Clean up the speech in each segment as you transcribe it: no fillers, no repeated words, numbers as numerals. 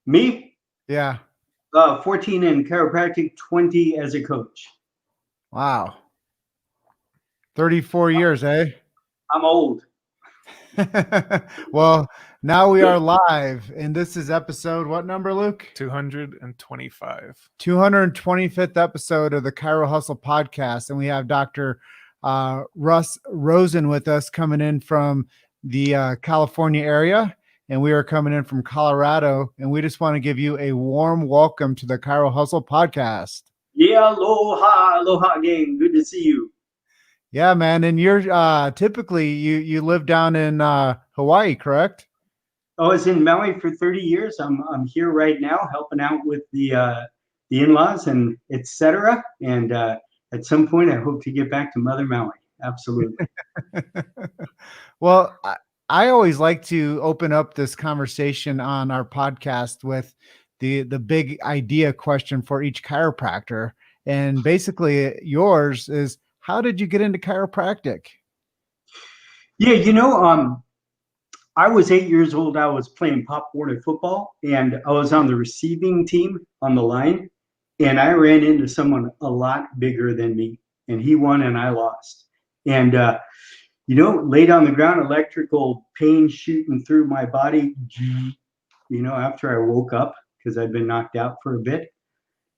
Me, Yeah. 14 in chiropractic, 20 as a coach. Wow. 34 years, eh? I'm old. Well, now we are live, and this is episode what number, Luke? 225. 225th episode of the Chiro Hustle podcast, and we have Dr. Russ Rosen with us coming in from the California area, and we are coming in from Colorado, and we just want to give you a warm welcome to the Chiro Hustle podcast. Yeah, aloha gang. Good to see you. Yeah, man, and you're typically you live down in Hawaii, correct? I was in Maui for 30 years. I'm here right now helping out with the in-laws and etc. And at some point, I hope to get back to Mother Maui. Absolutely. Well, I always like to open up this conversation on our podcast with the big idea question for each chiropractor. And basically yours is, how did you get into chiropractic? Yeah, I was 8 years old. I was playing Pop Warner football, and I was on the receiving team on the line, and I ran into someone a lot bigger than me, and he won and I lost. And laid on the ground, electrical pain shooting through my body. After I woke up because I'd been knocked out for a bit,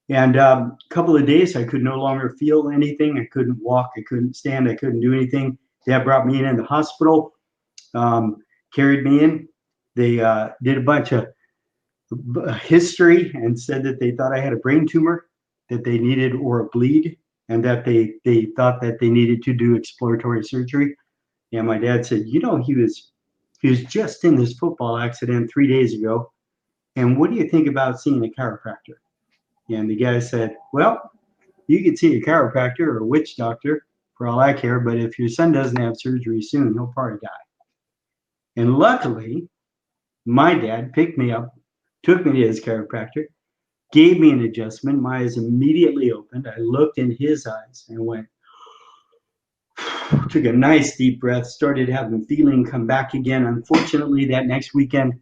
and a couple of days I could no longer feel anything. I couldn't walk. I couldn't stand. I couldn't do anything. Dad brought me in the hospital. Um, Carried me in. They did a bunch of history and said that they thought I had a brain tumor, that they needed or a bleed, and that they thought that they needed to do exploratory surgery. And my dad said, he was just in this football accident 3 days ago. And what do you think about seeing a chiropractor? And the guy said, well, you could see a chiropractor or a witch doctor for all I care, but if your son doesn't have surgery soon, he'll probably die. And luckily, my dad picked me up, took me to his chiropractor, gave me an adjustment. My eyes immediately opened. I looked in his eyes and went, took a nice deep breath, started having feeling come back again. Unfortunately, that next weekend,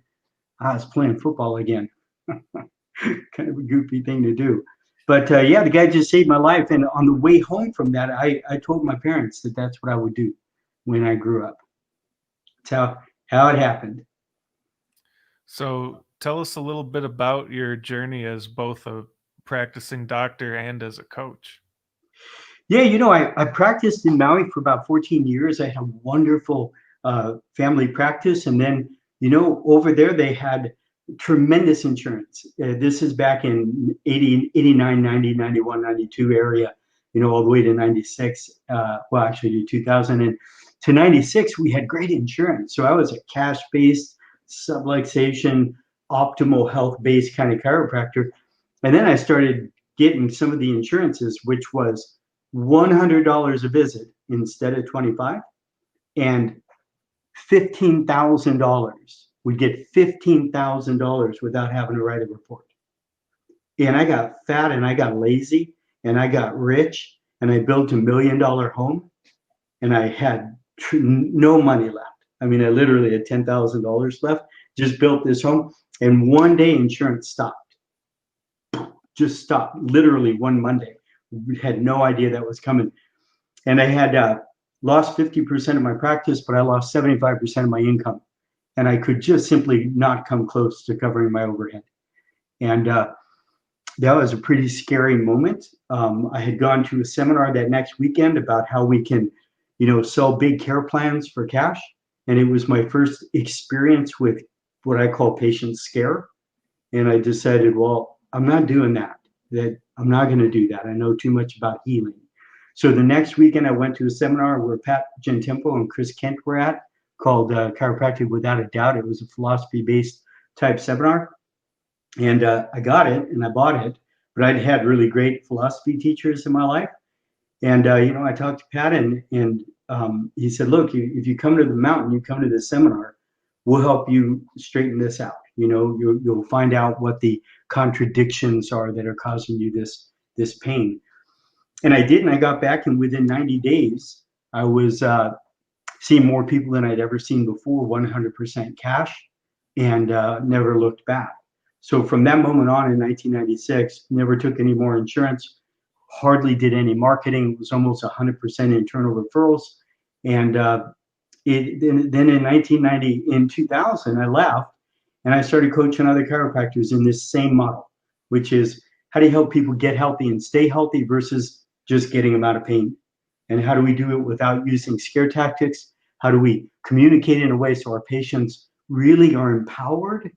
I was playing football again. Kind of a goofy thing to do. But yeah, the guy just saved my life. And on the way home from that, I told my parents that that's what I would do when I grew up. That's how it happened. So tell us a little bit about your journey as both a practicing doctor and as a coach. Yeah, I practiced in Maui for about 14 years. I had a wonderful family practice. And then, over there they had tremendous insurance. This is back in 80, 89, 90, 91, 92 area, all the way to 96, well, actually to 2000. And to 96, we had great insurance. So I was a cash-based, subluxation, optimal health-based kind of chiropractor. And then I started getting some of the insurances, which was $100 a visit instead of 25, and $15,000. We get $15,000 without having to write a report. And I got fat and I got lazy and I got rich and I built $1 million home and I had no money left. I mean, I literally had $10,000 left, just built this home. And one day insurance stopped, just stopped, literally one Monday. We had no idea that was coming. And I had lost 50% of my practice, but I lost 75% of my income. And I could just simply not come close to covering my overhead. And that was a pretty scary moment. I had gone to a seminar that next weekend about how we can, sell big care plans for cash. And it was my first experience with what I call patient scare. And I decided, well, I'm not doing that. That I'm not going to do that. I know too much about healing. So the next weekend, I went to a seminar where Pat Gentempo and Chris Kent were at, called Chiropractic Without a Doubt. It was a philosophy-based type seminar. And I got it and I bought it, but I'd had really great philosophy teachers in my life. And, I talked to Pat and he said, look, if you come to the mountain, you come to the seminar, we'll help you straighten this out. You'll find out what the contradictions are that are causing you this pain. And I did, and I got back, and within 90 days, I was seeing more people than I'd ever seen before, 100% cash, and never looked back. So from that moment on in 1996, never took any more insurance, hardly did any marketing. It was almost 100% internal referrals. And then in 1990, in 2000, I left and I started coaching other chiropractors in this same model, which is how do you help people get healthy and stay healthy versus just getting them out of pain? And how do we do it without using scare tactics? How do we communicate in a way so our patients really are empowered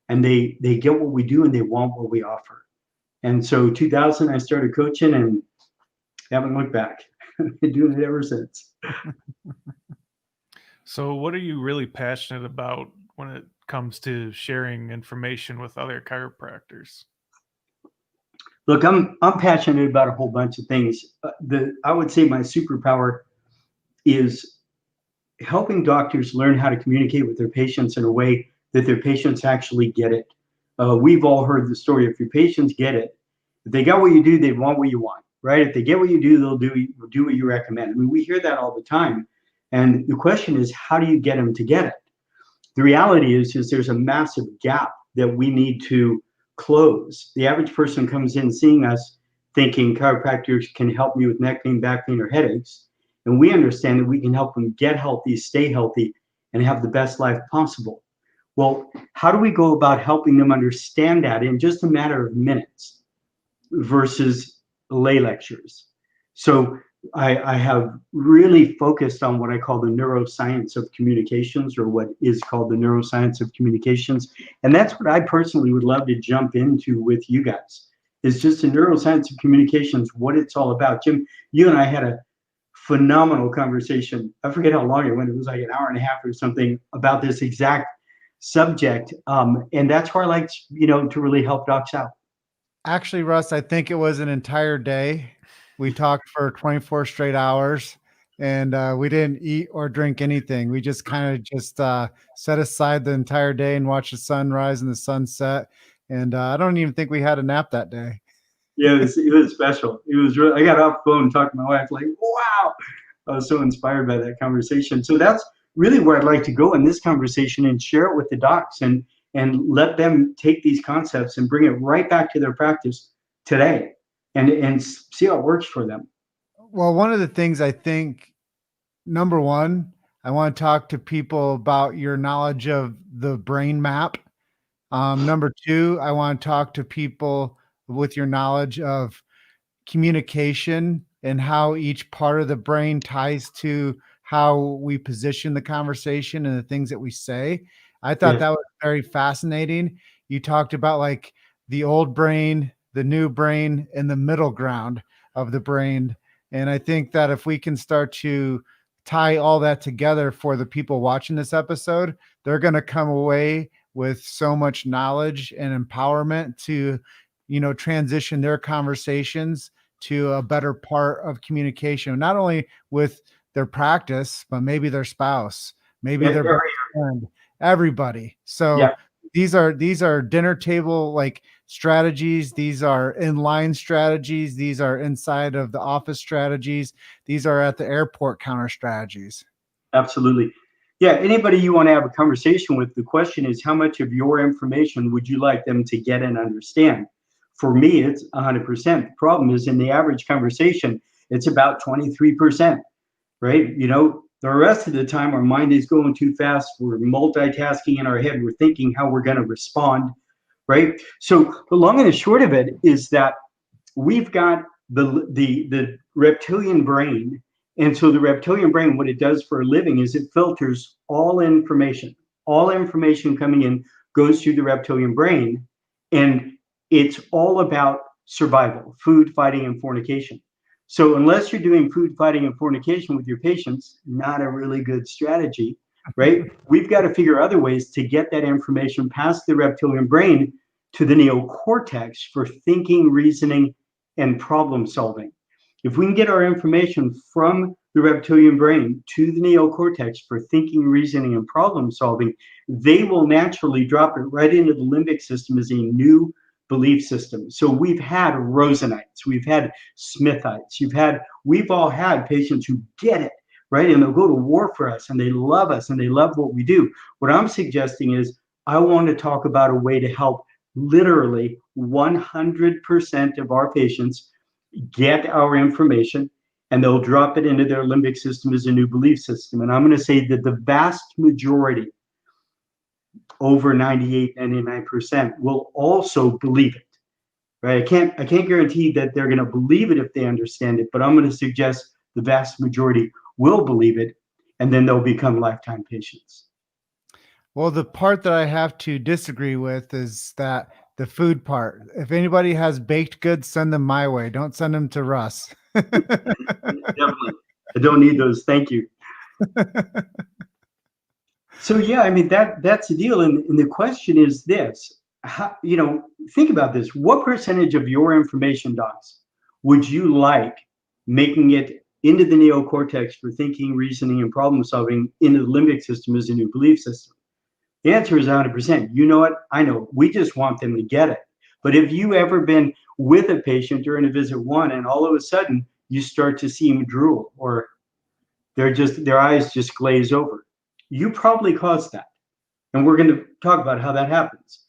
and they get what we do and they want what we offer? And so 2000, I started coaching and haven't looked back. Been doing it ever since. So, what are you really passionate about when it comes to sharing information with other chiropractors? Look, I'm passionate about a whole bunch of things. I would say my superpower is helping doctors learn how to communicate with their patients in a way that their patients actually get it. We've all heard the story. If your patients get it, if they got what you do, they want what you want, right? If they get what you do, they'll do what you recommend. I mean, we hear that all the time. And the question is, how do you get them to get it? The reality is there's a massive gap that we need to close. The average person comes in seeing us thinking chiropractors can help me with neck pain, back pain, or headaches. And we understand that we can help them get healthy, stay healthy, and have the best life possible. Well, how do we go about helping them understand that in just a matter of minutes versus lay lectures? So I have really focused on what I call the neuroscience of communications, or what is called the neuroscience of communications. And that's what I personally would love to jump into with you guys, is just the neuroscience of communications, what it's all about. Jim, you and I had a phenomenal conversation. I forget how long it went. It was like an hour and a half or something about this exact subject. And that's where I like, to really help docs out. Actually, Russ, I think it was an entire day. We talked for 24 straight hours, and we didn't eat or drink anything. We just kind of just set aside the entire day and watched the sunrise and the sunset. And I don't even think we had a nap that day. Yeah, it was special. It was really, I got off the phone and talked to my wife, like, wow. I was so inspired by that conversation. So that's really where I'd like to go in this conversation and share it with the docs and let them take these concepts and bring it right back to their practice today and see how it works for them. Well, one of the things I think, number one, I want to talk to people about your knowledge of the brain map. Number two, I want to talk to people with your knowledge of communication and how each part of the brain ties to how we position the conversation and the things that we say. I thought Yes, that was very fascinating. You talked about like the old brain, the new brain, and the middle ground of the brain. And I think that if we can start to tie all that together for the people watching this episode, they're going to come away with so much knowledge and empowerment to, transition their conversations to a better part of communication, not only with their practice, but maybe their spouse, maybe their best friend, everybody. yeah, So these are dinner table like strategies. These are inline strategies. These are inside of the office strategies. These are at the airport counter strategies. absolutely. Yeah, anybody you want to have a conversation with, the question is, how much of your information would you like them to get and understand? For me, it's 100%. The problem is in the average conversation, it's about 23%, right? The rest of the time, our mind is going too fast. We're multitasking in our head. We're thinking how we're going to respond, right? So the long and the short of it is that we've got the reptilian brain. And so the reptilian brain, what it does for a living is it filters all information. All information coming in goes through the reptilian brain, and it's all about survival, food, fighting, and fornication. So unless you're doing food, fighting, and fornication with your patients, not a really good strategy, right? We've got to figure other ways to get that information past the reptilian brain to the neocortex for thinking, reasoning, and problem solving. If we can get our information from the reptilian brain to the neocortex for thinking, reasoning, and problem solving, they will naturally drop it right into the limbic system as a new belief system. So we've had Rosenites, we've had Smithites, we've all had patients who get it, right? And they'll go to war for us and they love us and they love what we do. What I'm suggesting is I want to talk about a way to help literally 100% of our patients get our information and they'll drop it into their limbic system as a new belief system. And I'm going to say that the vast majority, over 98, 99%, will also believe it. Right? I can't guarantee that they're going to believe it if they understand it, but I'm going to suggest the vast majority will believe it, and then they'll become lifetime patients. Well, the part that I have to disagree with is that the food part. If anybody has baked goods, send them my way. Don't send them to Russ. Definitely. I don't need those. Thank you. So yeah, I mean that's the deal. And the question is this: how, think about this. What percentage of your information, docs, would you like making it into the neocortex for thinking, reasoning, and problem solving into the limbic system as a new belief system? The answer is 100%. You know it. I know. We just want them to get it. But if you ever been with a patient during a visit one, and all of a sudden you start to see them drool, or their eyes just glaze over, you probably caused that. And we're going to talk about how that happens.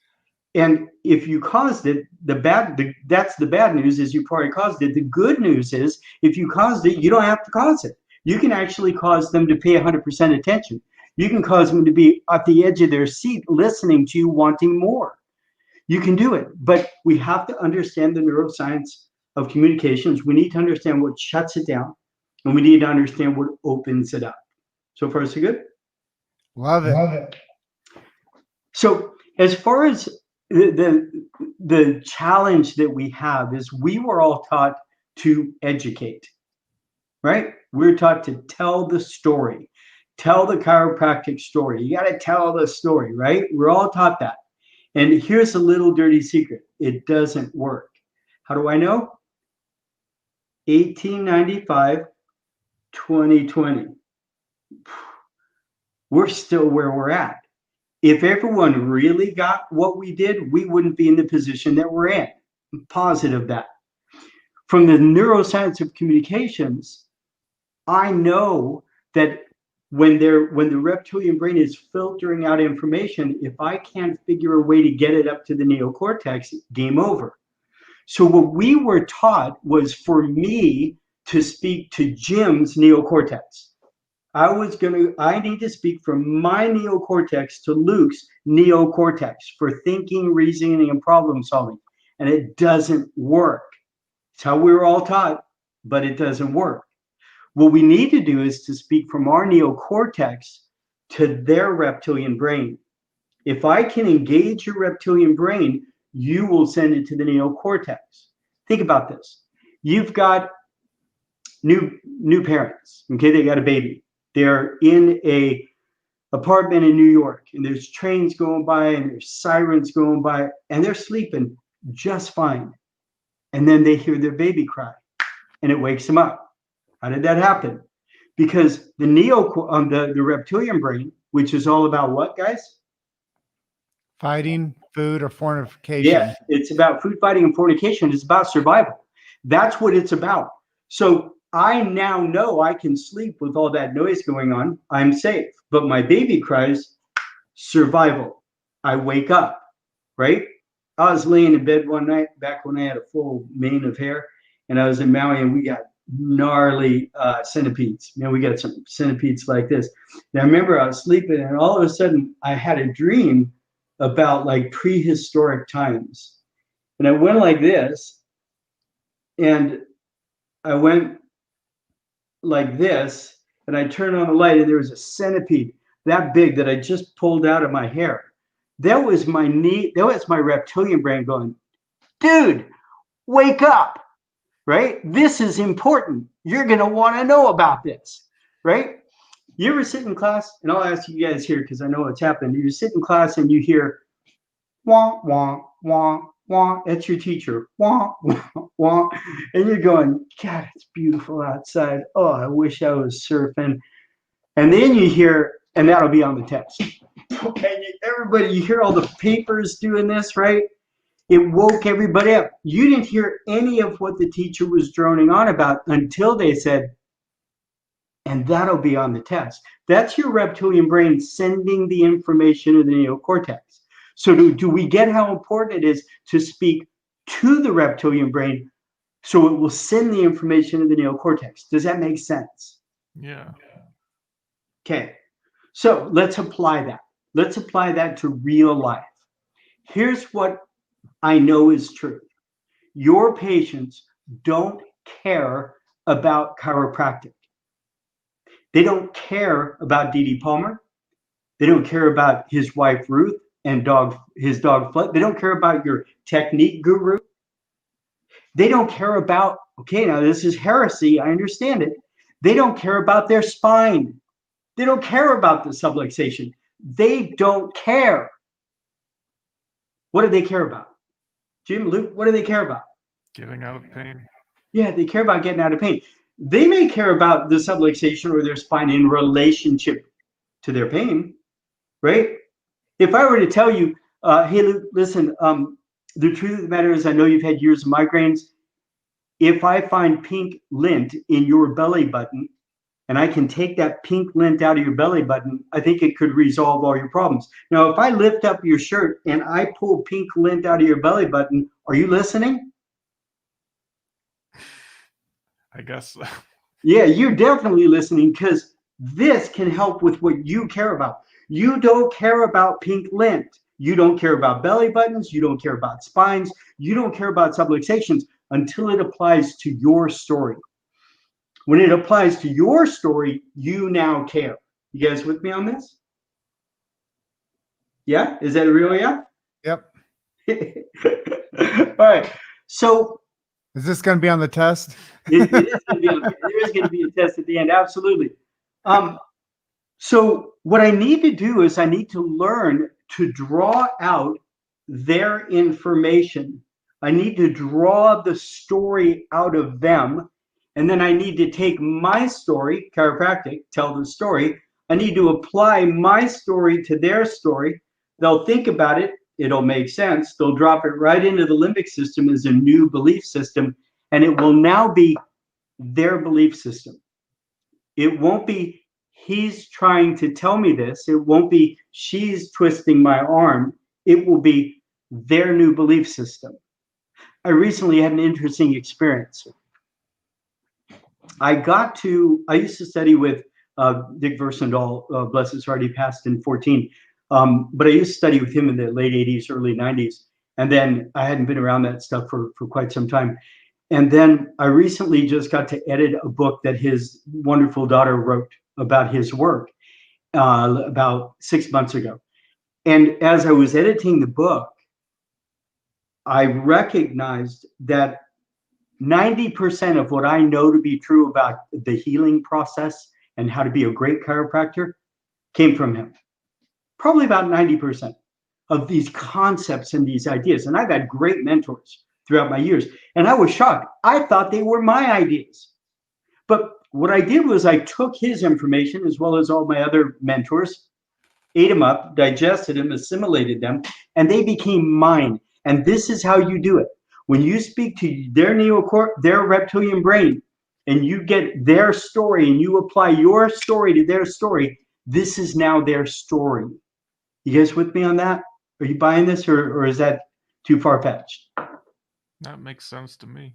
And if you caused it, that's the bad news, is you probably caused it. The good news is if you caused it, you don't have to cause it. You can actually cause them to pay 100% attention. You can cause them to be at the edge of their seat, listening to you, wanting more. You can do it, but we have to understand the neuroscience of communications. We need to understand what shuts it down, and we need to understand what opens it up. So far, so good? Love it. So as far as the challenge that we have is we were all taught to educate, right? We're taught to tell the story, tell the chiropractic story. You got to tell the story, right? We're all taught that. And here's a little dirty secret. It doesn't work. How do I know? 1895, 2020. We're still where we're at. If everyone really got what we did, we wouldn't be in the position that we're in. I'm positive that. From the neuroscience of communications, I know that when the reptilian brain is filtering out information, if I can't figure a way to get it up to the neocortex, game over. So what we were taught was for me to speak to Jim's neocortex. I need to speak from my neocortex to Luke's neocortex for thinking, reasoning, and problem solving. And it doesn't work. It's how we were all taught, but it doesn't work. What we need to do is to speak from our neocortex to their reptilian brain. If I can engage your reptilian brain, you will send it to the neocortex. Think about this. You've got new parents, okay? They got a baby. They're in a apartment in New York, and there's trains going by, and there's sirens going by, and they're sleeping just fine. And then they hear their baby cry, and it wakes them up. How did that happen? Because the reptilian brain, which is all about what, guys? Fighting, food, or fornication. Yeah, it's about food, fighting, and fornication. It's about survival. That's what it's about. So I now know I can sleep with all that noise going on. I'm safe. But my baby cries, survival. I wake up, right? I was laying in bed one night back when I had a full mane of hair, and I was in Maui, and we got gnarly centipedes. We got some centipedes like this. And I remember I was sleeping, and all of a sudden I had a dream about like prehistoric times. And I went like this, and I went like this, and I turned on the light, and there was a centipede that big that I just pulled out of my hair. That was my reptilian brain going, dude, wake up, right? This is important. You're going to want to know about this, right? You ever sit in class, and I'll ask you guys here because I know what's happened. You sit in class and you hear, wah, wah, wah, wah. That's your teacher. Wah, wah, wah. And you're going, God, it's beautiful outside. Oh, I wish I was surfing. And then you hear, and that'll be on the test. Okay, everybody, you hear all the papers doing this, right? It woke everybody up. You didn't hear any of what the teacher was droning on about until they said, and that'll be on the test. That's your reptilian brain sending the information to the neocortex. So do we get how important it is to speak to the reptilian brain so it will send the information to the neocortex? Does that make sense? Yeah. Okay, so let's apply that. Let's apply that to real life. Here's what I know is true. Your patients don't care about chiropractic. They don't care about D.D. Palmer. They don't care about his wife Ruth and his dog Flet. They don't care about your technique guru. They don't care about, okay, now this is heresy, I understand it. They don't care about their spine. They don't care about the subluxation. They don't care. What do they care about? Jim, Luke, what do they care about? Getting out of pain. Yeah, they care about getting out of pain. They may care about the subluxation or their spine in relationship to their pain, right? If I were to tell you, hey, Luke, listen, the truth of the matter is I know you've had years of migraines. If I find pink lint in your belly button and I can take that pink lint out of your belly button, I think it could resolve all your problems. Now, if I lift up your shirt and I pull pink lint out of your belly button, are you listening? I guess. Yeah, you're definitely listening because this can help with what you care about. You don't care about pink lint. You don't care about belly buttons. You don't care about spines. You don't care about subluxations until it applies to your story. When it applies to your story, you now care. You guys with me on this? Yeah? Is that a real yeah? Yep. All right. So Is this going to be on the test? it is going to be there is going to be a test at the end. Absolutely. So what I need to do is I need to learn to draw out their information. I need to draw the story out of them. And then I need to take my story, chiropractic, tell the story. I need to apply my story to their story. They'll think about it. It'll make sense. They'll drop it right into the limbic system as a new belief system. And it will now be their belief system. It won't be he's trying to tell me this. It won't be she's twisting my arm. It will be their new belief system. I recently had an interesting experience. I used to study with Dick Versendahl, bless his heart, he passed in 14. But I used to study with him in the late 80s, early 90s. And then I hadn't been around that stuff for quite some time. And then I recently just got to edit a book that his wonderful daughter wrote about his work about 6 months ago. And as I was editing the book, I recognized that 90% of what I know to be true about the healing process and how to be a great chiropractor came from him. Probably about 90% of these concepts and these ideas. And I've had great mentors throughout my years. And I was shocked. I thought they were my ideas. But what I did was I took his information as well as all my other mentors, ate them up, digested them, assimilated them, and they became mine. And this is how you do it. When you speak to their reptilian brain, and you get their story and you apply your story to their story, this is now their story. You guys with me on that? Are you buying this, or is that too far-fetched? That makes sense to me.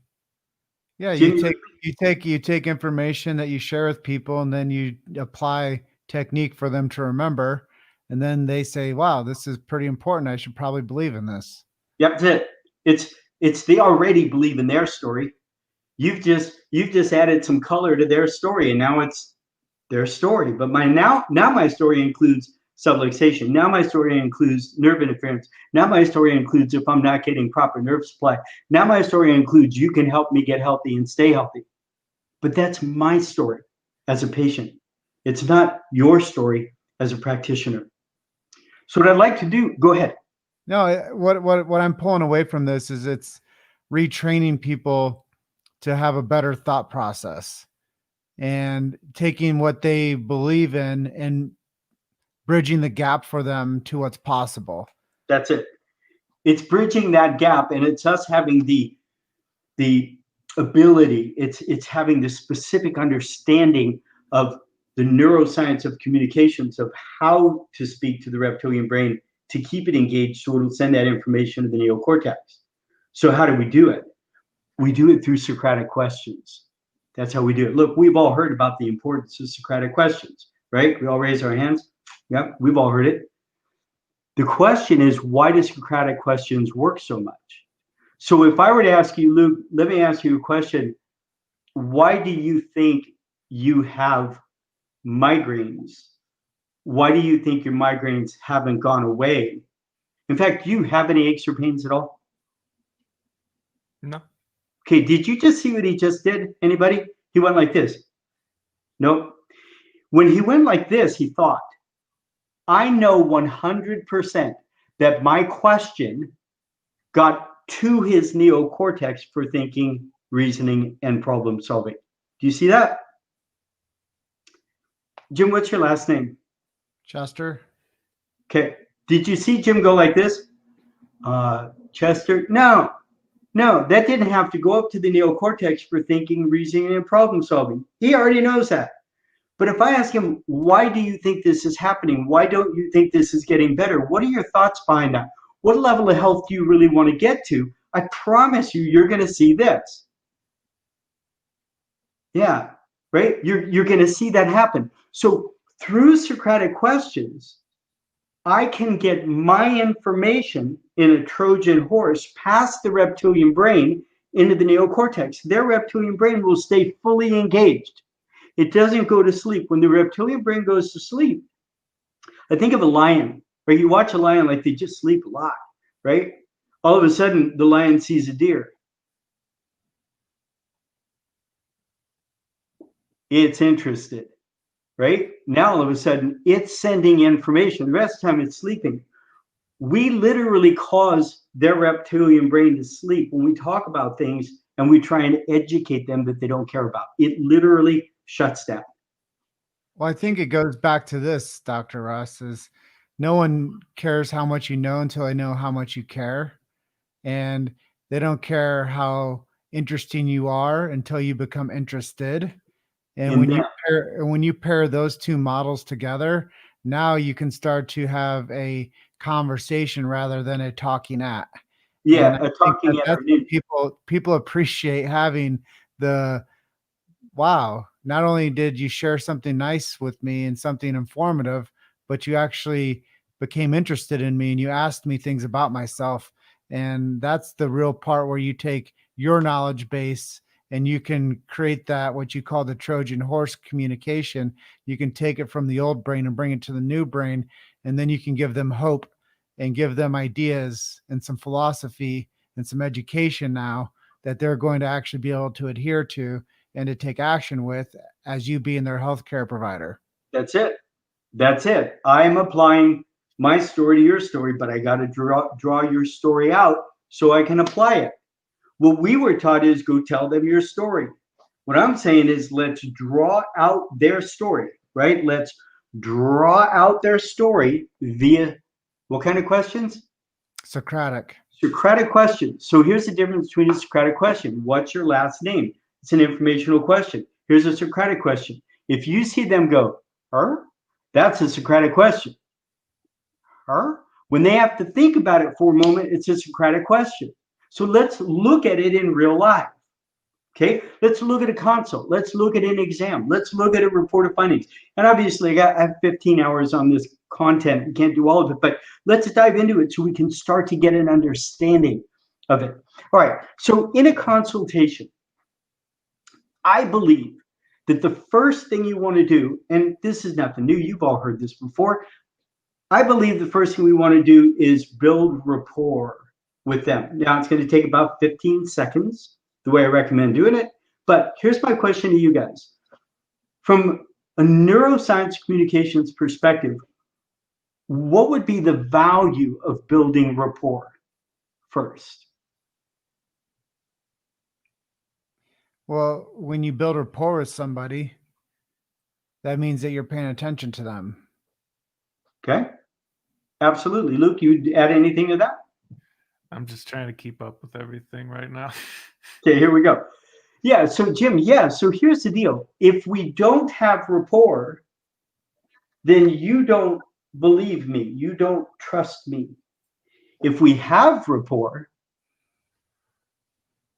Yeah, Jimmy, you take information that you share with people, and then you apply technique for them to remember, and then they say, "Wow, this is pretty important. I should probably believe in this." Yep, that's it. It's they already believe in their story. You've just added some color to their story, and now it's their story. But now my story includes subluxation. Now my story includes nerve interference. Now my story includes if I'm not getting proper nerve supply. Now my story includes you can help me get healthy and stay healthy. But that's my story as a patient. It's not your story as a practitioner. So what I'd like to do, go ahead. No, what I'm pulling away from this is it's retraining people to have a better thought process and taking what they believe in and bridging the gap for them to what's possible. That's it. It's bridging that gap, and it's us having the ability. It's having the specific understanding of the neuroscience of communications, of how to speak to the reptilian brain to keep it engaged so it'll send that information to the neocortex. So how do we do it? We do it through Socratic questions. That's how we do it. Look, we've all heard about the importance of Socratic questions, right? We all raise our hands. Yep, we've all heard it. The question is, why do Socratic questions work so much? So if I were to ask you, Luke, let me ask you a question. Why do you think you have migraines? Why do you think your migraines haven't gone away? In fact, do you have any aches or pains at all? No. Okay, did you just see what he just did? Anybody? He went like this. Nope. When he went like this, he thought, I know 100% that my question got to his neocortex for thinking, reasoning, and problem solving. Do you see that? Jim, what's your last name? Chester. Okay. Did you see Jim go like this? Chester? No, that didn't have to go up to the neocortex for thinking, reasoning, and problem solving. He already knows that. But if I ask him, why do you think this is happening? Why don't you think this is getting better? What are your thoughts behind that? What level of health do you really want to get to? I promise you, you're going to see this. Yeah, right? You're going to see that happen. So through Socratic questions, I can get my information in a Trojan horse past the reptilian brain into the neocortex. Their reptilian brain will stay fully engaged. It doesn't go to sleep. When the reptilian brain goes to sleep, I think of a lion, right? You watch a lion like they just sleep a lot, right? All of a sudden, the lion sees a deer. It's interested, right? Now, all of a sudden, it's sending information. The rest of the time, it's sleeping. We literally cause their reptilian brain to sleep when we talk about things and we try and educate them that they don't care about. It literally shuts down. Well, I think it goes back to this, Dr. Russ, is no one cares how much you know until they know how much you care. And they don't care how interesting you are until you become interested. And when you pair those two models together, now you can start to have a conversation rather than a talking at. Yeah, And a talking at that's what people appreciate, having the, wow, not only did you share something nice with me and something informative, but you actually became interested in me and you asked me things about myself. And that's the real part where you take your knowledge base and you can create that, what you call the Trojan horse communication. You can take it from the old brain and bring it to the new brain. And then you can give them hope and give them ideas and some philosophy and some education now that they're going to actually be able to adhere to and to take action with as you being their healthcare provider. That's it. That's it. I'm applying my story to your story, but I got to draw your story out so I can apply it. What we were taught is go tell them your story. What I'm saying is let's draw out their story, right? Let's draw out their story via what kind of questions? Socratic. Socratic questions. So here's the difference between a Socratic question. What's your last name? It's an informational question. Here's a Socratic question. If you see them go, her, that's a Socratic question. Her? When they have to think about it for a moment, it's a Socratic question. So let's look at it in real life. Okay, let's look at a consult. Let's look at an exam. Let's look at a report of findings. And obviously, I have 15 hours on this content. We can't do all of it, but let's dive into it so we can start to get an understanding of it. All right, so in a consultation, I believe that the first thing you want to do, and this is nothing new, you've all heard this before, I believe the first thing we want to do is build rapport with them. Now, it's going to take about 15 seconds, the way I recommend doing it. But here's my question to you guys. From a neuroscience communications perspective, what would be the value of building rapport first? Well, when you build rapport with somebody, that means that you're paying attention to them. Okay. Absolutely. Luke, you add anything to that? I'm just trying to keep up with everything right now. Okay, here we go. Yeah, so Jim, so here's the deal. If we don't have rapport, then you don't believe me. You don't trust me. If we have rapport,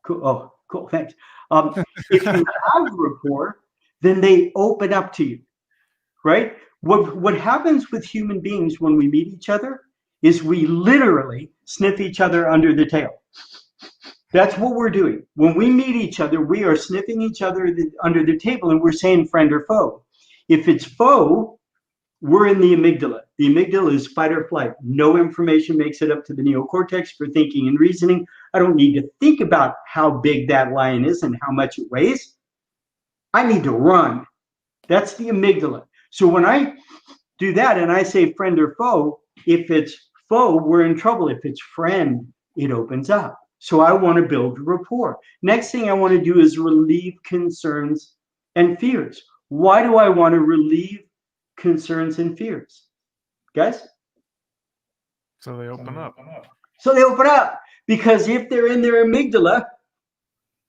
cool. Oh, cool. Thanks. If you have rapport, then they open up to you, right? What happens with human beings when we meet each other is we literally sniff each other under the tail. That's what we're doing. When we meet each other, we are sniffing each other under the table and we're saying friend or foe. If it's foe, we're in the amygdala. The amygdala is fight or flight. No information makes it up to the neocortex for thinking and reasoning. I don't need to think about how big that lion is and how much it weighs. I need to run. That's the amygdala. So when I do that and I say friend or foe, if it's foe, we're in trouble. If it's friend, it opens up. So I want to build rapport. Next thing I want to do is relieve concerns and fears. Why do I want to relieve concerns and fears? Guys? So they open up. So they open up because if they're in their amygdala,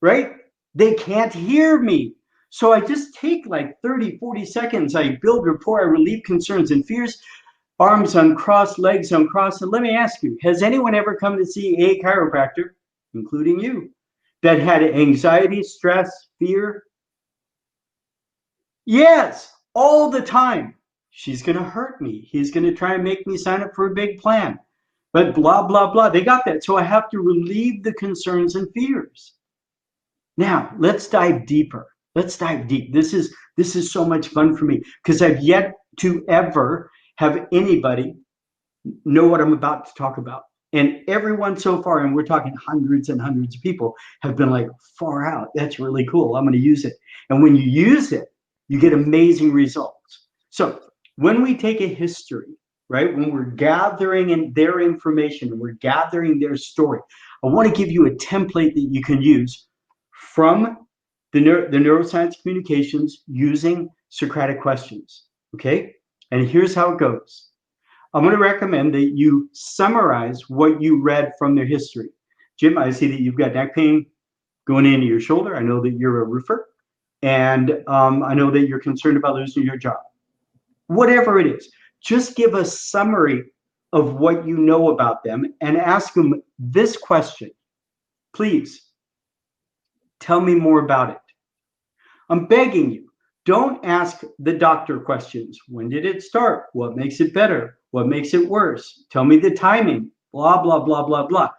right, they can't hear me. So I just take like 30, 40 seconds. I build rapport. I relieve concerns and fears. Arms uncrossed, legs uncrossed. And let me ask you, has anyone ever come to see a chiropractor, including you, that had anxiety, stress, fear? Yes, all the time. She's going to hurt me. He's going to try and make me sign up for a big plan. But blah, blah, blah. They got that. So I have to relieve the concerns and fears. Now, let's dive deeper. Let's dive deep. This is so much fun for me because I've yet to ever have anybody know what I'm about to talk about. And everyone so far, and we're talking hundreds and hundreds of people, have been like, far out. That's really cool. I'm going to use it. And when you use it, you get amazing results. So when we take a history, right, when we're gathering in their information and we're gathering their story, I want to give you a template that you can use from the neuroscience communications using Socratic questions, okay? And here's how it goes. I'm going to recommend that you summarize what you read from their history. Jim, I see that you've got neck pain going into your shoulder. I know that you're a roofer. And I know that you're concerned about losing your job. Whatever it is, just give a summary of what you know about them and ask them this question. Please, tell me more about it. I'm begging you, don't ask the doctor questions. When did it start? What makes it better? What makes it worse? Tell me the timing, blah, blah, blah, blah, blah.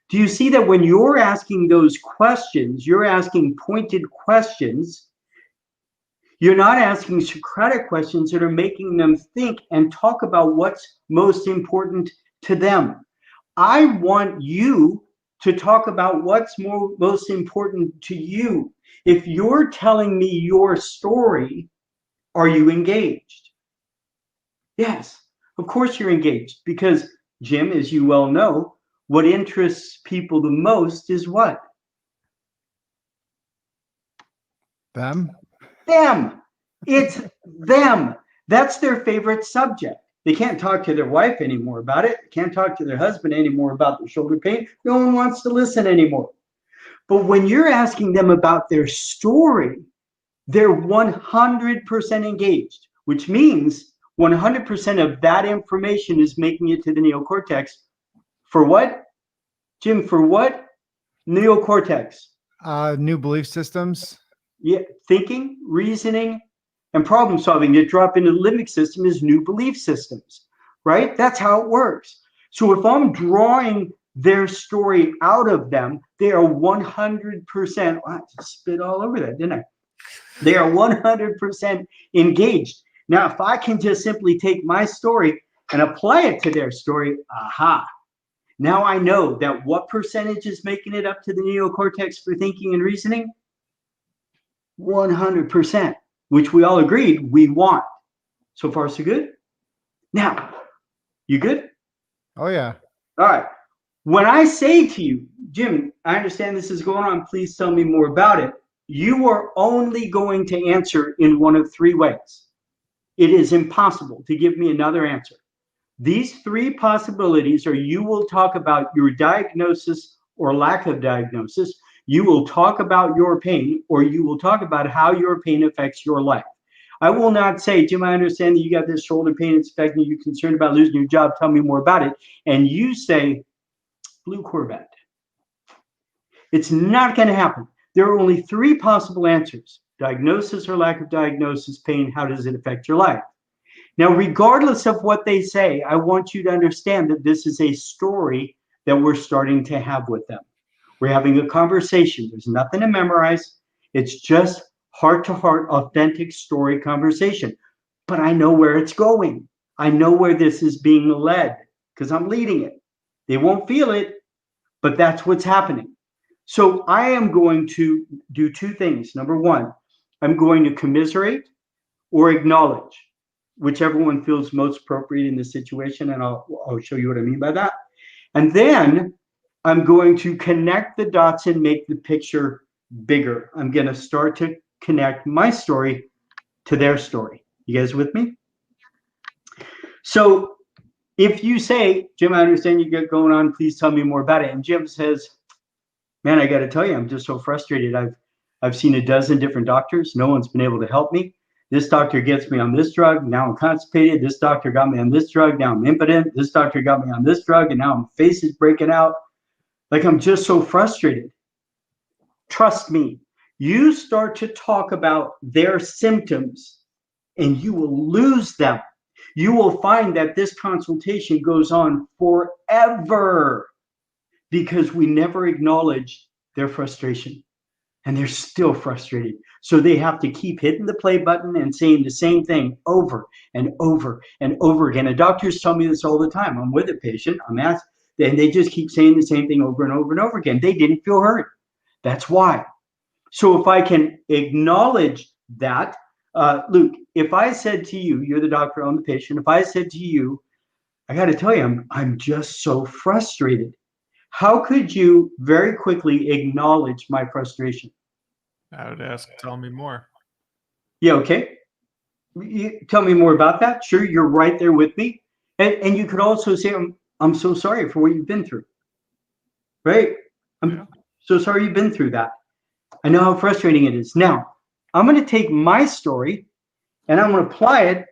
Do you see that when you're asking those questions, you're asking pointed questions? You're not asking Socratic questions that are making them think and talk about what's most important to them. I want you to talk about what's most important to you. If you're telling me your story, are you engaged? Yes, of course you're engaged because, Jim, as you well know, what interests people the most is what? Them. It's them. That's their favorite subject. They can't talk to their wife anymore about it. Can't talk to their husband anymore about their shoulder pain. No one wants to listen anymore. But when you're asking them about their story, they're 100% engaged, which means 100% of that information is making it to the neocortex. For what? Jim, for what? Neocortex. New belief systems. Yeah, thinking, reasoning, and problem solving. To drop into the limbic system is new belief systems, right? That's how it works. So if I'm drawing their story out of them, they are 100%. I just spit all over that, didn't I? They are 100% engaged. Now, if I can just simply take my story and apply it to their story, aha. Now I know that what percentage is making it up to the neocortex for thinking and reasoning? 100%, which we all agreed we want. So far, so good? Now, you good? Oh, yeah. All right. When I say to you, Jim, I understand this is going on. Please tell me more about it. You are only going to answer in one of three ways. It is impossible to give me another answer. These three possibilities are you will talk about your diagnosis or lack of diagnosis, you will talk about your pain, or you will talk about how your pain affects your life. I will not say, Jim, I understand that you got this shoulder pain, it's affecting you, you're concerned about losing your job. Tell me more about it. And you say, blue Corvette. It's not going to happen. There are only three possible answers: diagnosis or lack of diagnosis, pain, how does it affect your life? Now, regardless of what they say, I want you to understand that this is a story that we're starting to have with them. We're having a conversation. There's nothing to memorize. It's just heart-to-heart, authentic story conversation. But I know where it's going. I know where this is being led because I'm leading it. They won't feel it, but that's what's happening. So I am going to do two things. Number one, I'm going to commiserate or acknowledge, whichever one feels most appropriate in this situation, and I'll show you what I mean by that. And then I'm going to connect the dots and make the picture bigger. I'm going to start to connect my story to their story. You guys with me? So if you say, Jim, I understand you got going on, please tell me more about it. And Jim says, man, I got to tell you, I'm just so frustrated. I've seen a dozen different doctors. No one's been able to help me. This doctor gets me on this drug. Now I'm constipated. This doctor got me on this drug. Now I'm impotent. This doctor got me on this drug. And now my face is breaking out. Like, I'm just so frustrated. Trust me, you start to talk about their symptoms and you will lose them. You will find that this consultation goes on forever because we never acknowledge their frustration. And they're still frustrated. So they have to keep hitting the play button and saying the same thing over and over and over again. And doctors tell me this all the time. I'm with a patient, I'm asked, and they just keep saying the same thing over and over and over again. They didn't feel heard. That's why. So if I can acknowledge that, Luke, if I said to you, you're the doctor, I'm the patient, if I said to you, I got to tell you, I'm just so frustrated. How could you very quickly acknowledge my frustration? I would ask, tell me more. Yeah, okay. You tell me more about that. Sure, you're right there with me. And you could also say, I'm so sorry for what you've been through. Right? I'm so sorry you've been through that. I know how frustrating it is. Now, I'm going to take my story and I'm going to apply it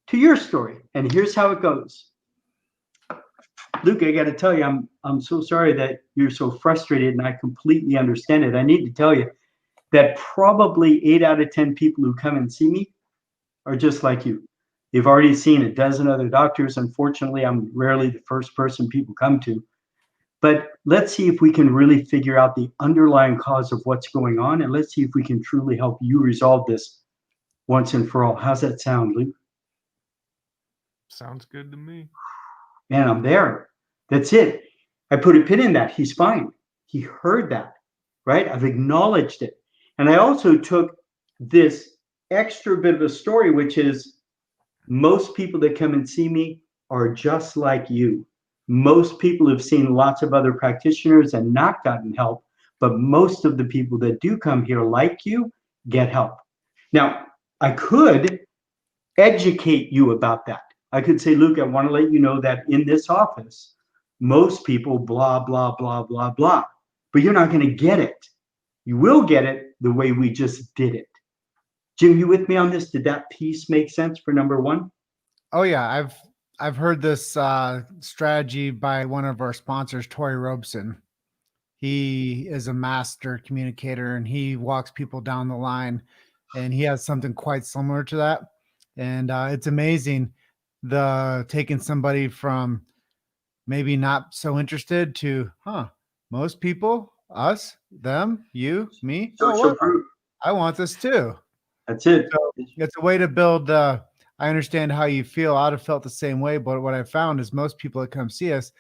to your story. And here's how it goes. Luke, I got to tell you, I'm so sorry that you're so frustrated, and I completely understand it. I need to tell you that probably 8 out of 10 people who come and see me are just like you. They've already seen a dozen other doctors. Unfortunately, I'm rarely the first person people come to. But let's see if we can really figure out the underlying cause of what's going on, and let's see if we can truly help you resolve this once and for all. How's that sound, Luke? Sounds good to me. Man, I'm there. That's it. I put a pin in that. He's fine. He heard that, right? I've acknowledged it. And I also took this extra bit of a story, which is most people that come and see me are just like you. Most people have seen lots of other practitioners and not gotten help, but most of the people that do come here like you get help. Now, I could educate you about that. I could say, Luke, I want to let you know that in this office, most people blah, blah, blah, blah, blah. But you're not going to get it. You will get it the way we just did it. Jim, you with me on this? Did that piece make sense for number one? Oh yeah, I've heard this strategy by one of our sponsors, Chiro Robeson. He is a master communicator and he walks people down the line, and he has something quite similar to that. And it's amazing taking somebody from maybe not so interested to, most people, us, them, you, me. Social proof. I want this too. That's it. So it's a way to build. I understand how you feel. I'd have felt the same way, but what I found is most people that come see us,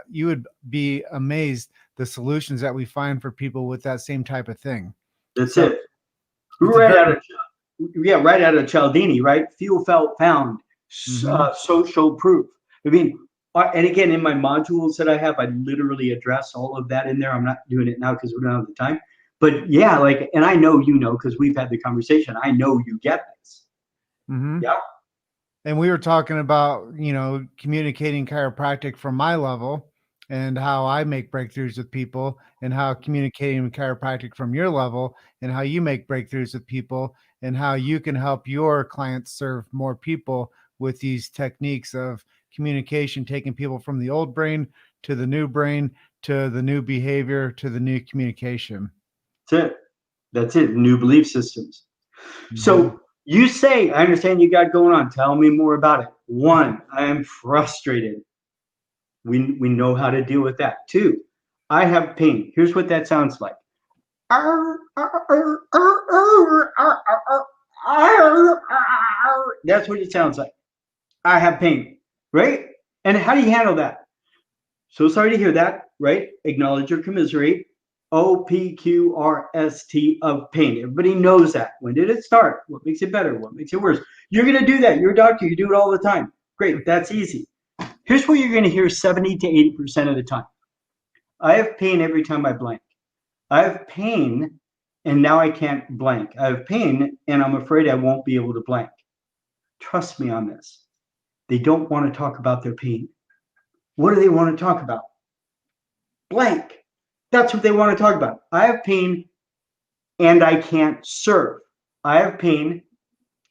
you would be amazed the solutions that we find for people with that same type of thing. That's it. Right out of Cialdini, right? Feel, felt, found. Social proof. I mean, and again, in my modules that I have, I literally address all of that in there. I'm not doing it now because we don't have the time. But yeah, like, and I know you know because we've had the conversation. I know you get this. Yeah. And we were talking about, communicating chiropractic from my level. and how I make breakthroughs with people, and how communicating with chiropractic from your level, and how you make breakthroughs with people, and how you can help your clients serve more people with these techniques of communication, taking people from the old brain to the new brain to the new behavior to the new communication. That's it. That's it. New belief systems. Mhm. So you say, I understand you got going on. Tell me more about it. One, I am frustrated. We know how to deal with that. Two, I have pain. Here's what that sounds like. That's what it sounds like. I have pain, right? And how do you handle that? So sorry to hear that, right? Acknowledge or commiserate. OPQRST of pain. Everybody knows that. When did it start? What makes it better? What makes it worse? You're going to do that. You're a doctor. You do it all the time. Great. That's easy. Here's what you're going to hear 70 to 80% of the time. I have pain every time I blank. I have pain and now I can't blank. I have pain and I'm afraid I won't be able to blank. Trust me on this. They don't want to talk about their pain. What do they want to talk about? Blank. That's what they want to talk about. I have pain and I can't serve. I have pain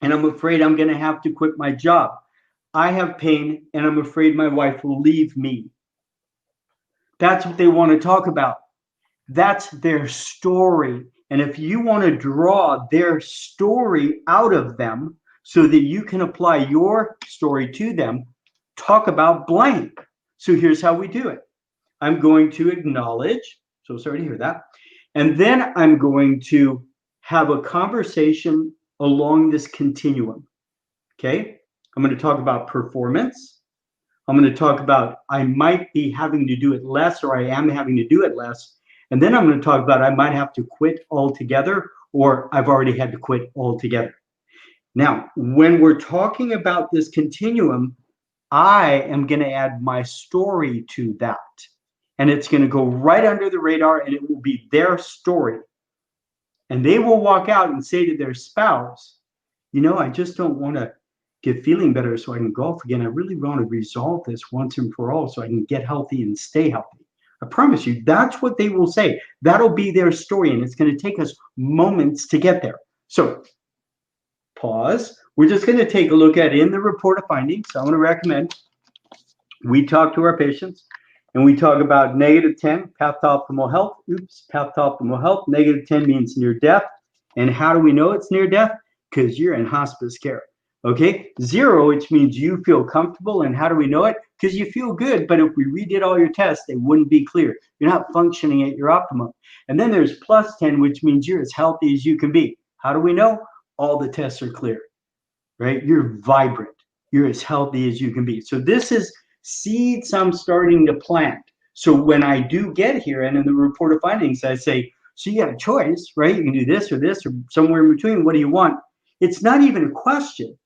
and I'm afraid I'm going to have to quit my job. I have pain and I'm afraid my wife will leave me. That's what they want to talk about. That's their story. And if you want to draw their story out of them so that you can apply your story to them, talk about blank. So here's how we do it. I'm going to acknowledge, so sorry to hear that. And then I'm going to have a conversation along this continuum. Okay? I'm going to talk about performance. I'm going to talk about I might be having to do it less, or I am having to do it less. And then I'm going to talk about I might have to quit altogether, or I've already had to quit altogether. Now, when we're talking about this continuum, I am going to add my story to that. And it's going to go right under the radar, and it will be their story. And they will walk out and say to their spouse, I just don't want to get feeling better so I can golf again. I really want to resolve this once and for all so I can get healthy and stay healthy. I promise you, that's what they will say. That'll be their story, and it's going to take us moments to get there. So pause. We're just going to take a look at in the report of findings. So I'm going to recommend we talk to our patients and we talk about -10, path to optimal health. Path to optimal health. -10 means near death. And how do we know it's near death? Because you're in hospice care. Okay, 0, which means you feel comfortable. And how do we know it? Because you feel good. But if we redid all your tests, they wouldn't be clear. You're not functioning at your optimum. And then there's +10, which means you're as healthy as you can be. How do we know? All the tests are clear, right? You're vibrant. You're as healthy as you can be. So this is seeds I'm starting to plant. So when I do get here and in the report of findings, I say, so you got a choice, right? You can do this or somewhere in between. What do you want? It's not even a question.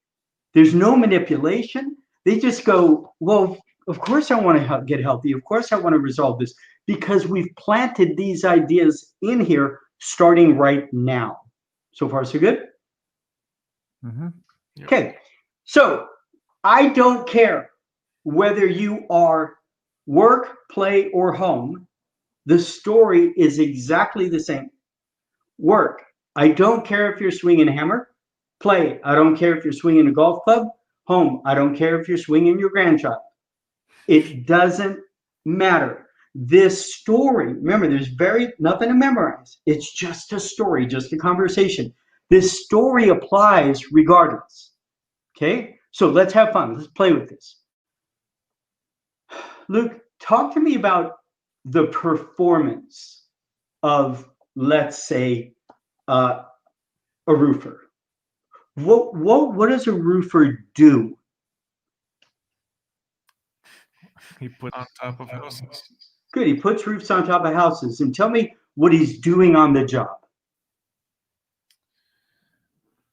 There's no manipulation. They just go, well, of course I want to get healthy. Of course I want to resolve this because we've planted these ideas in here starting right now. So far, so good? Mm-hmm. Yep. Okay. So I don't care whether you are work, play, or home. The story is exactly the same. Work. I don't care if you're swinging a hammer. Play. I don't care if you're swinging a golf club. Home. I don't care if you're swinging your grandchild. It doesn't matter. This story, remember, there's nothing to memorize. It's just a story, just a conversation. This story applies regardless. Okay? So let's have fun. Let's play with this. Luke, talk to me about the performance of, let's say, a roofer. What does a roofer do? He put on top of houses. Good. He puts roofs on top of houses. And tell me what he's doing on the job.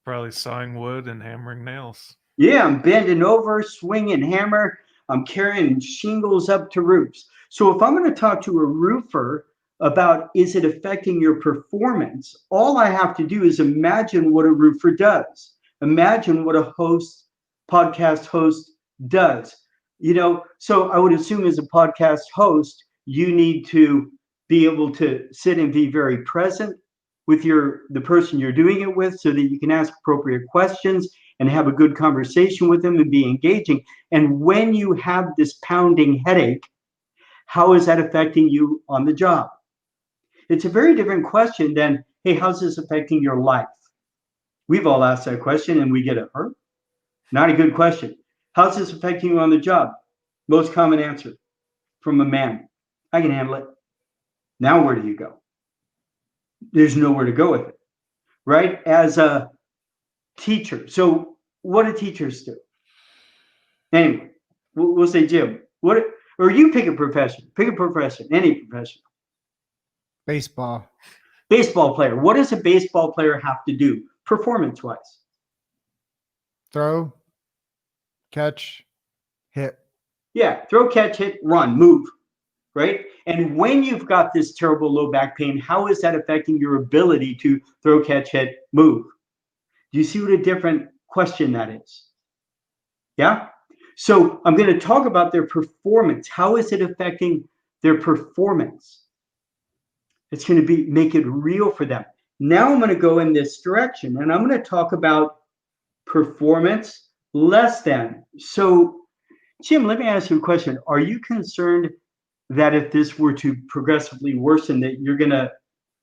Probably sawing wood and hammering nails. Yeah, I'm bending over, swinging hammer. I'm carrying shingles up to roofs. So if I'm going to talk to a roofer about is it affecting your performance, all I have to do is imagine what a roofer does. Imagine what a podcast host does. So I would assume as a podcast host, you need to be able to sit and be very present with the person you're doing it with so that you can ask appropriate questions and have a good conversation with them and be engaging. And when you have this pounding headache, how is that affecting you on the job? It's a very different question than, hey, how's this affecting your life? We've all asked that question and we get a hurt. Not a good question. How's this affecting you on the job? Most common answer from a man. I can handle it. Now where do you go? There's nowhere to go with it, right? As a teacher. So what do teachers do? Anyway, we'll say, Jim, or you pick a profession. Pick a profession, any profession. Baseball. Baseball player. What does a baseball player have to do performance-wise? Throw, catch, hit. Yeah, throw, catch, hit, run, move, right? And when you've got this terrible low back pain, how is that affecting your ability to throw, catch, hit, move? Do you see what a different question that is? Yeah? So I'm going to talk about their performance. How is it affecting their performance? It's going to make it real for them. Now I'm going to go in this direction and I'm going to talk about performance less than. So, Jim, let me ask you a question. Are you concerned that if this were to progressively worsen, that you're going to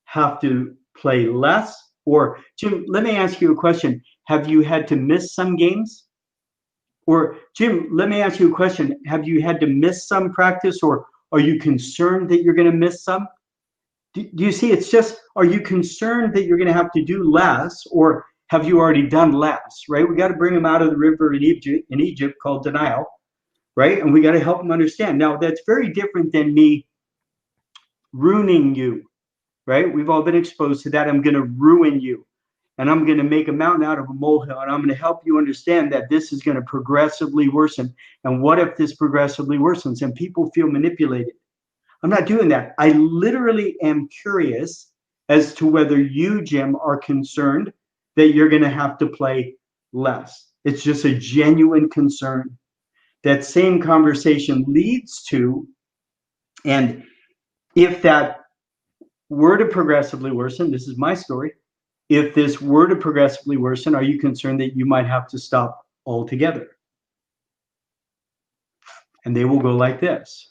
have to play less? Or, Jim, let me ask you a question. Have you had to miss some games? Or, Jim, let me ask you a question. Have you had to miss some practice, or are you concerned that you're going to miss some? Do you see? It's just, are you concerned that you're going to have to do less, or have you already done less, right? We got to bring them out of the river in Egypt called denial, right? And we got to help them understand. Now, that's very different than me ruining you, right? We've all been exposed to that. I'm going to ruin you, and I'm going to make a mountain out of a molehill, and I'm going to help you understand that this is going to progressively worsen. And what if this progressively worsens and people feel manipulated? I'm not doing that. I literally am curious as to whether you, Jim, are concerned that you're going to have to play less. It's just a genuine concern. That same conversation leads to, and if that were to progressively worsen, this is my story. If this were to progressively worsen, are you concerned that you might have to stop altogether? And they will go like this.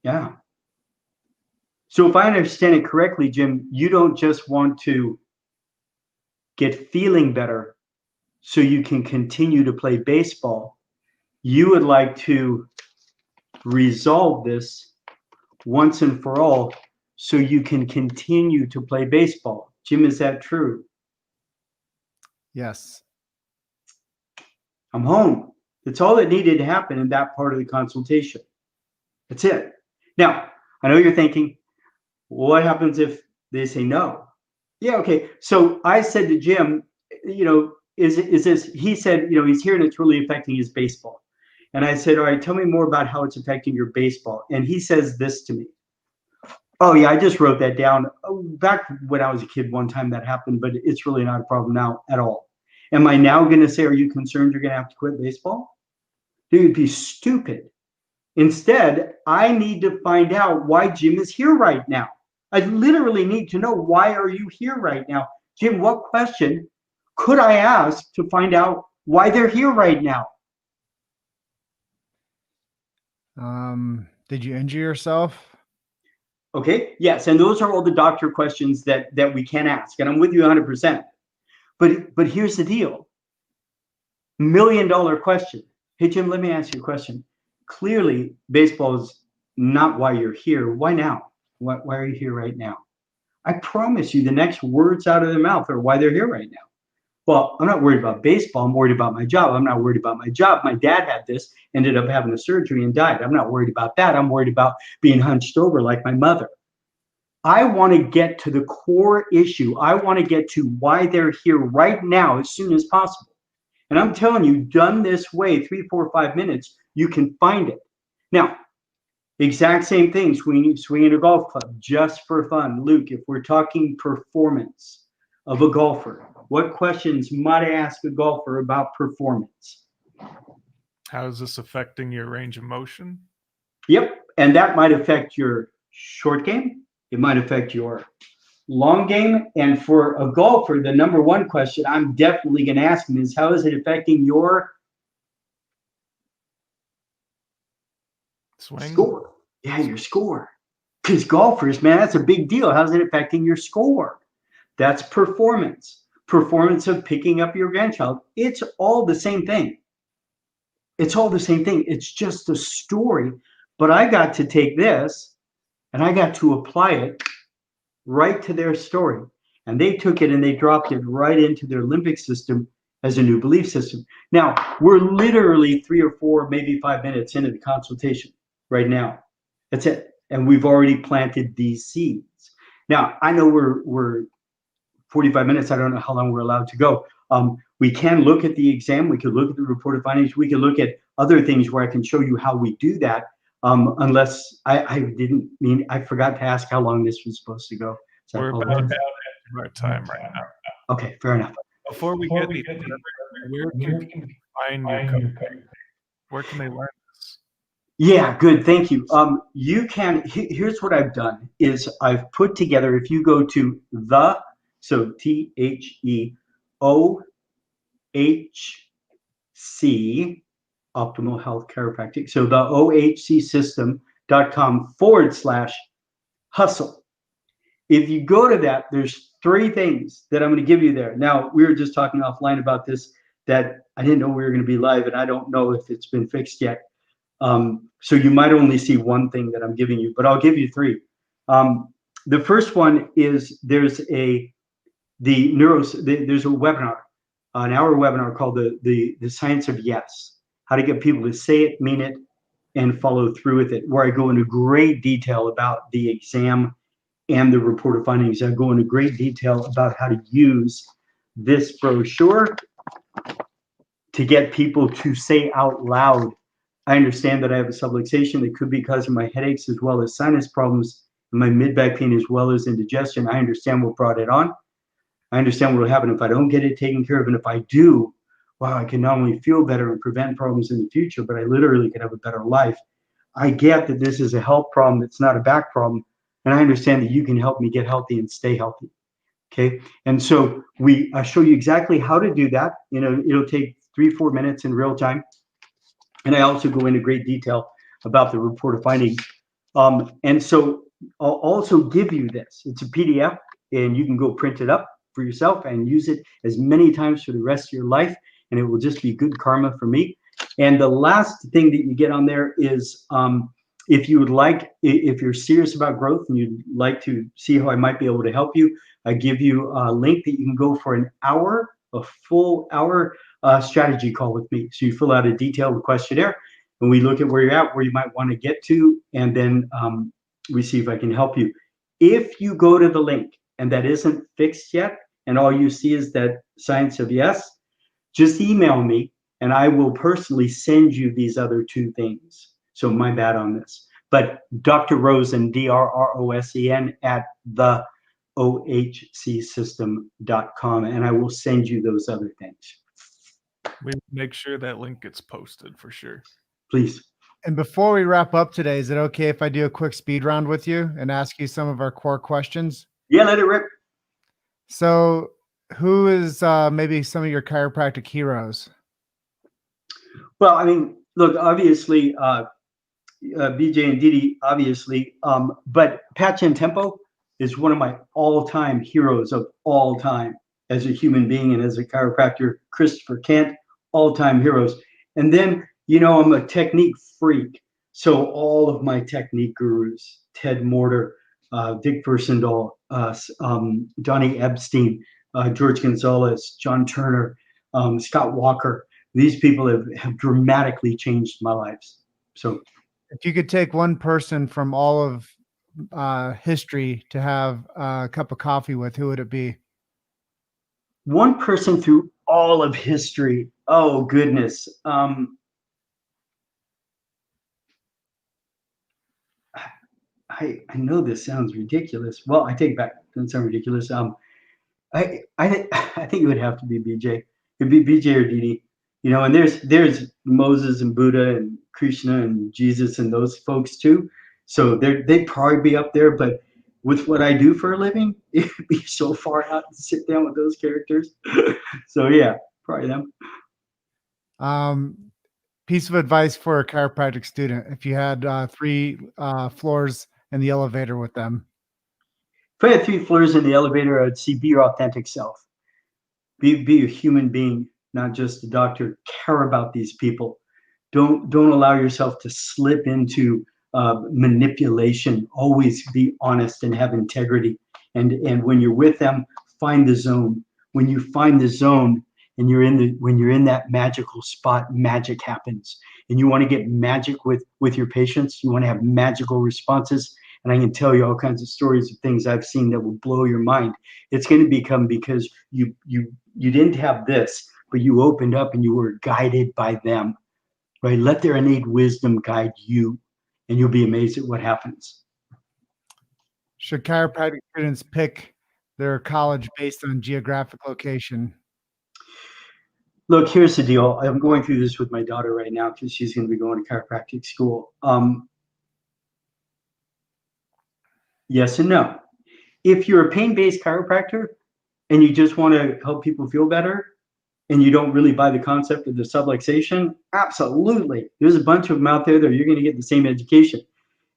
Yeah. So if I understand it correctly, Jim, you don't just want to get feeling better so you can continue to play baseball. You would like to resolve this once and for all so you can continue to play baseball. Jim, is that true? Yes. I'm home. That's all that needed to happen in that part of the consultation. That's it. Now, I know you're thinking, what happens if they say no? Yeah, okay. So I said to Jim, is this, he said, he's here and it's really affecting his baseball. And I said, all right, tell me more about how it's affecting your baseball. And he says this to me. Oh, yeah, I just wrote that down. Back when I was a kid, one time that happened, but it's really not a problem now at all. Am I now going to say, are you concerned you're going to have to quit baseball? Dude, be stupid. Instead, I need to find out why Jim is here right now. I literally need to know, why are you here right now? Jim, what question could I ask to find out why they're here right now? Did you injure yourself? Okay, yes, and those are all the doctor questions that we can ask, and I'm with you 100%. But here's the deal. $1 million question. Hey, Jim, let me ask you a question. Clearly, baseball is not why you're here. Why now? Why are you here right now? I promise you the next words out of their mouth are why they're here right now. Well, I'm not worried about baseball. I'm worried about my job. I'm not worried about my job. My dad had this, ended up having a surgery and died. I'm not worried about that. I'm worried about being hunched over like my mother. I want to get to the core issue. I want to get to why they're here right now as soon as possible. And I'm telling you, done this way, 3, 4, 5 minutes, you can find it. Now, exact same thing, swinging a golf club just for fun. Luke, if we're talking performance of a golfer, what questions might I ask a golfer about performance? How is this affecting your range of motion? Yep. And that might affect your short game. It might affect your long game. And for a golfer, the number one question I'm definitely going to ask him is, how is it affecting your Swing? score? Yeah, your score. Because golfers, man, that's a big deal. How's it affecting your score? That's performance. Performance of picking up your grandchild. It's all the same thing. It's all the same thing. It's just a story. But I got to take this and I got to apply it right to their story. And they took it and they dropped it right into their limbic system as a new belief system. Now, we're literally 3 or 4, maybe 5 minutes into the consultation right now. That's it. And we've already planted these seeds. Now, I know we're 45 minutes. I don't know how long we're allowed to go. We can look at the exam. We could look at the reported findings. We could look at other things where I can show you how we do that. Unless I didn't mean, I forgot to ask how long this was supposed to go. So We're about to our time right now. Okay, fair enough. Before we get any further, where can people find your company? Where can they learn this? Yeah, good. Thank you. You can, here's what I've done is I've put together, if you go to so THEOHC, Optimal Health Chiropractic. So the ohcsystem.com/hustle. If you go to that, there's 3 things that I'm going to give you there. Now, we were just talking offline about this, that I didn't know we were going to be live, and I don't know if it's been fixed yet. So you might only see 1 thing that I'm giving you, but I'll give you 3. The first one is there's a webinar, an hour webinar called the Science of Yes, how to get people to say it, mean it, and follow through with it, where I go into great detail about the exam and the reported findings. I go into great detail about how to use this brochure to get people to say out loud, I understand that I have a subluxation that could be because of my headaches as well as sinus problems and my mid-back pain as well as indigestion. I understand what brought it on. I understand what will happen if I don't get it taken care of. And if I do, wow, I can not only feel better and prevent problems in the future, but I literally can have a better life. I get that this is a health problem. It's not a back problem. And I understand that you can help me get healthy and stay healthy. Okay. And so I show you exactly how to do that. You know, it'll take 3-4 minutes in real time. And I also go into great detail about the reported findings. And so I'll also give you this. It's a PDF, and you can go print it up for yourself and use it as many times for the rest of your life. And it will just be good karma for me. And the last thing that you get on there is if you're serious about growth and you'd like to see how I might be able to help you, I give you a link that you can go for a full hour strategy call with me. So you fill out a detailed questionnaire and we look at where you're at, where you might want to get to, and then we see if I can help you. If you go to the link and that isn't fixed yet, and all you see is that Science of Yes, just email me and I will personally send you these other 2 things. So my bad on this. But Dr. Rosen, DrRosen at the ohcsystem.com, and I will send you those other things. We make sure that link gets posted for sure. Please. And before we wrap up today, is it okay if I do a quick speed round with you and ask you some of our core questions? Yeah, let it rip. So who is maybe some of your chiropractic heroes? Well, I mean, look, obviously, BJ and Didi, obviously, but Pat Tempo is one of my all-time heroes of all time as a human being and as a chiropractor. Christopher Kent, all-time heroes. And then, you know, I'm a technique freak. So all of my technique gurus, Ted Mortar, Dick Versendahl, Donnie Epstein, George Gonzalez, John Turner, Scott Walker, these people have dramatically changed my lives. So if you could take one person from all of history to have a cup of coffee with, who would it be? One person through all of history. Oh, goodness. I know this sounds ridiculous. Well, I take it back. It doesn't sound ridiculous. I think it would have to be BJ. It'd be BJ or Didi. And there's Moses and Buddha and Krishna and Jesus and those folks too. So they'd probably be up there, but with what I do for a living, it'd be so far out to sit down with those characters. So yeah, probably them. Piece of advice for a chiropractic student if you had 3 floors in the elevator with them. If I had 3 floors in the elevator, I'd see be your authentic self. Be a human being, not just a doctor. Care about these people. Don't allow yourself to slip into manipulation. Always be honest and have integrity. And when you're with them, find the zone. When you find the zone and when you're in that magical spot, magic happens. And you want to get magic with your patients. You want to have magical responses. And I can tell you all kinds of stories of things I've seen that will blow your mind. It's going to become because you didn't have this, but you opened up and you were guided by them. Right? Let their innate wisdom guide you, and you'll be amazed at what happens. Should chiropractic students pick their college based on geographic location? Look, here's the deal. I'm going through this with my daughter right now because she's going to be going to chiropractic school. Yes and no. If you're a pain-based chiropractor and you just want to help people feel better, and you don't really buy the concept of the subluxation, absolutely. There's a bunch of them out there that you're going to get the same education.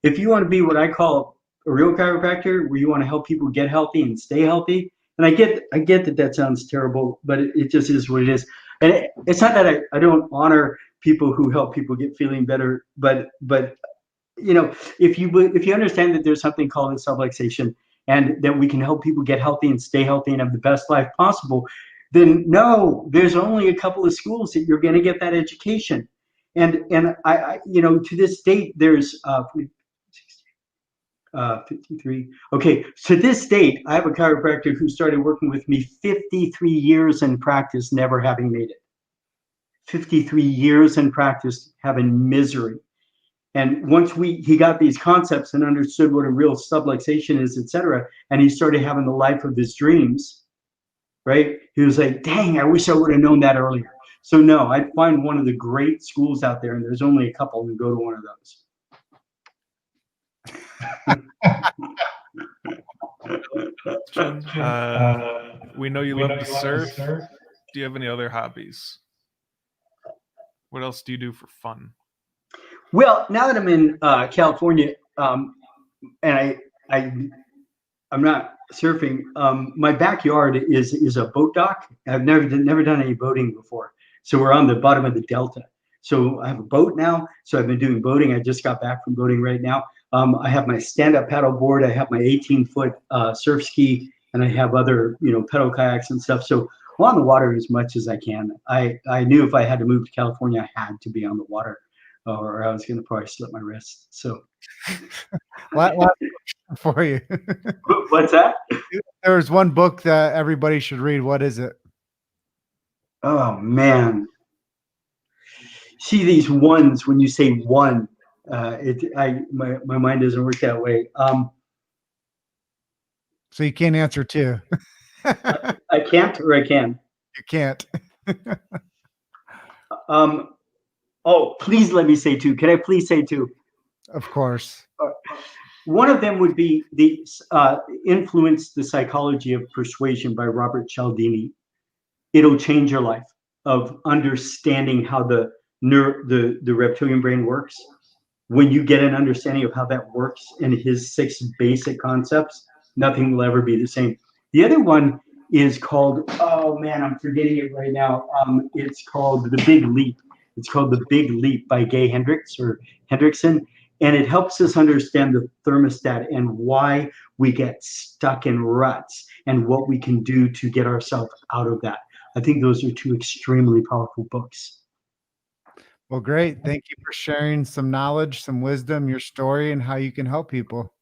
If you want to be what I call a real chiropractor, where you want to help people get healthy and stay healthy, and I get that sounds terrible, but it just is what it is. And it's not that I don't honor people who help people get feeling better, but if you understand that there's something called a subluxation and that we can help people get healthy and stay healthy and have the best life possible, then no, there's only a couple of schools that you're going to get that education. And I to this date, there's 53. Okay, to this date, I have a chiropractor who started working with me 53 years in practice, never having made it. 53 years in practice, having misery. And once he got these concepts and understood what a real subluxation is, et cetera, and he started having the life of his dreams, right? He was like, dang, I wish I would have known that earlier. So no, I'd find one of the great schools out there, and there's only a couple, and go to one of those. We know you love to surf. Do you have any other hobbies? What else do you do for fun? Well, now that I'm in California, and I'm not surfing, my backyard is a boat dock. I've never done any boating before, so we're on the bottom of the delta. So I have a boat now. So I've been doing boating. I just got back from boating right now. I have my stand-up paddle board. I have my 18-foot surf ski, and I have other pedal kayaks and stuff. So I'm on the water as much as I can. I knew if I had to move to California, I had to be on the water, or I was going to probably slip my wrist. So. Last for you. What's that? There's one book that everybody should read. What is it? Oh man. See these ones when you say one, my mind doesn't work that way. So you can't answer two. I can't, or I can. You can't. Oh, please let me say two. Can I please say two? Of course. One of them would be the Influence the Psychology of Persuasion by Robert Cialdini. It'll change your life, of understanding how the reptilian brain works. When you get an understanding of how that works in his 6 basic concepts, nothing will ever be the same. The other one is called, oh man, I'm forgetting it right now. It's called The Big Leap. It's called The Big Leap by Gay Hendrickson. And it helps us understand the thermostat and why we get stuck in ruts and what we can do to get ourselves out of that. I think those are 2 extremely powerful books. Well, great. Thank you for sharing some knowledge, some wisdom, your story, and how you can help people.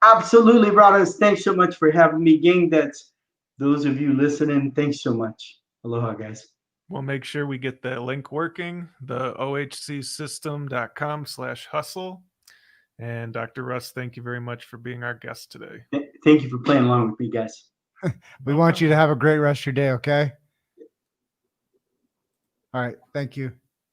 Absolutely, brothers. Thanks so much for having me, gang. That's those of you listening. Thanks so much. Aloha, guys. We'll make sure we get the link working, the ohcsystem.com/hustle. And Dr. Russ, thank you very much for being our guest today. Thank you for playing along with me, guys. We want you to have a great rest of your day, okay? All right. Thank you.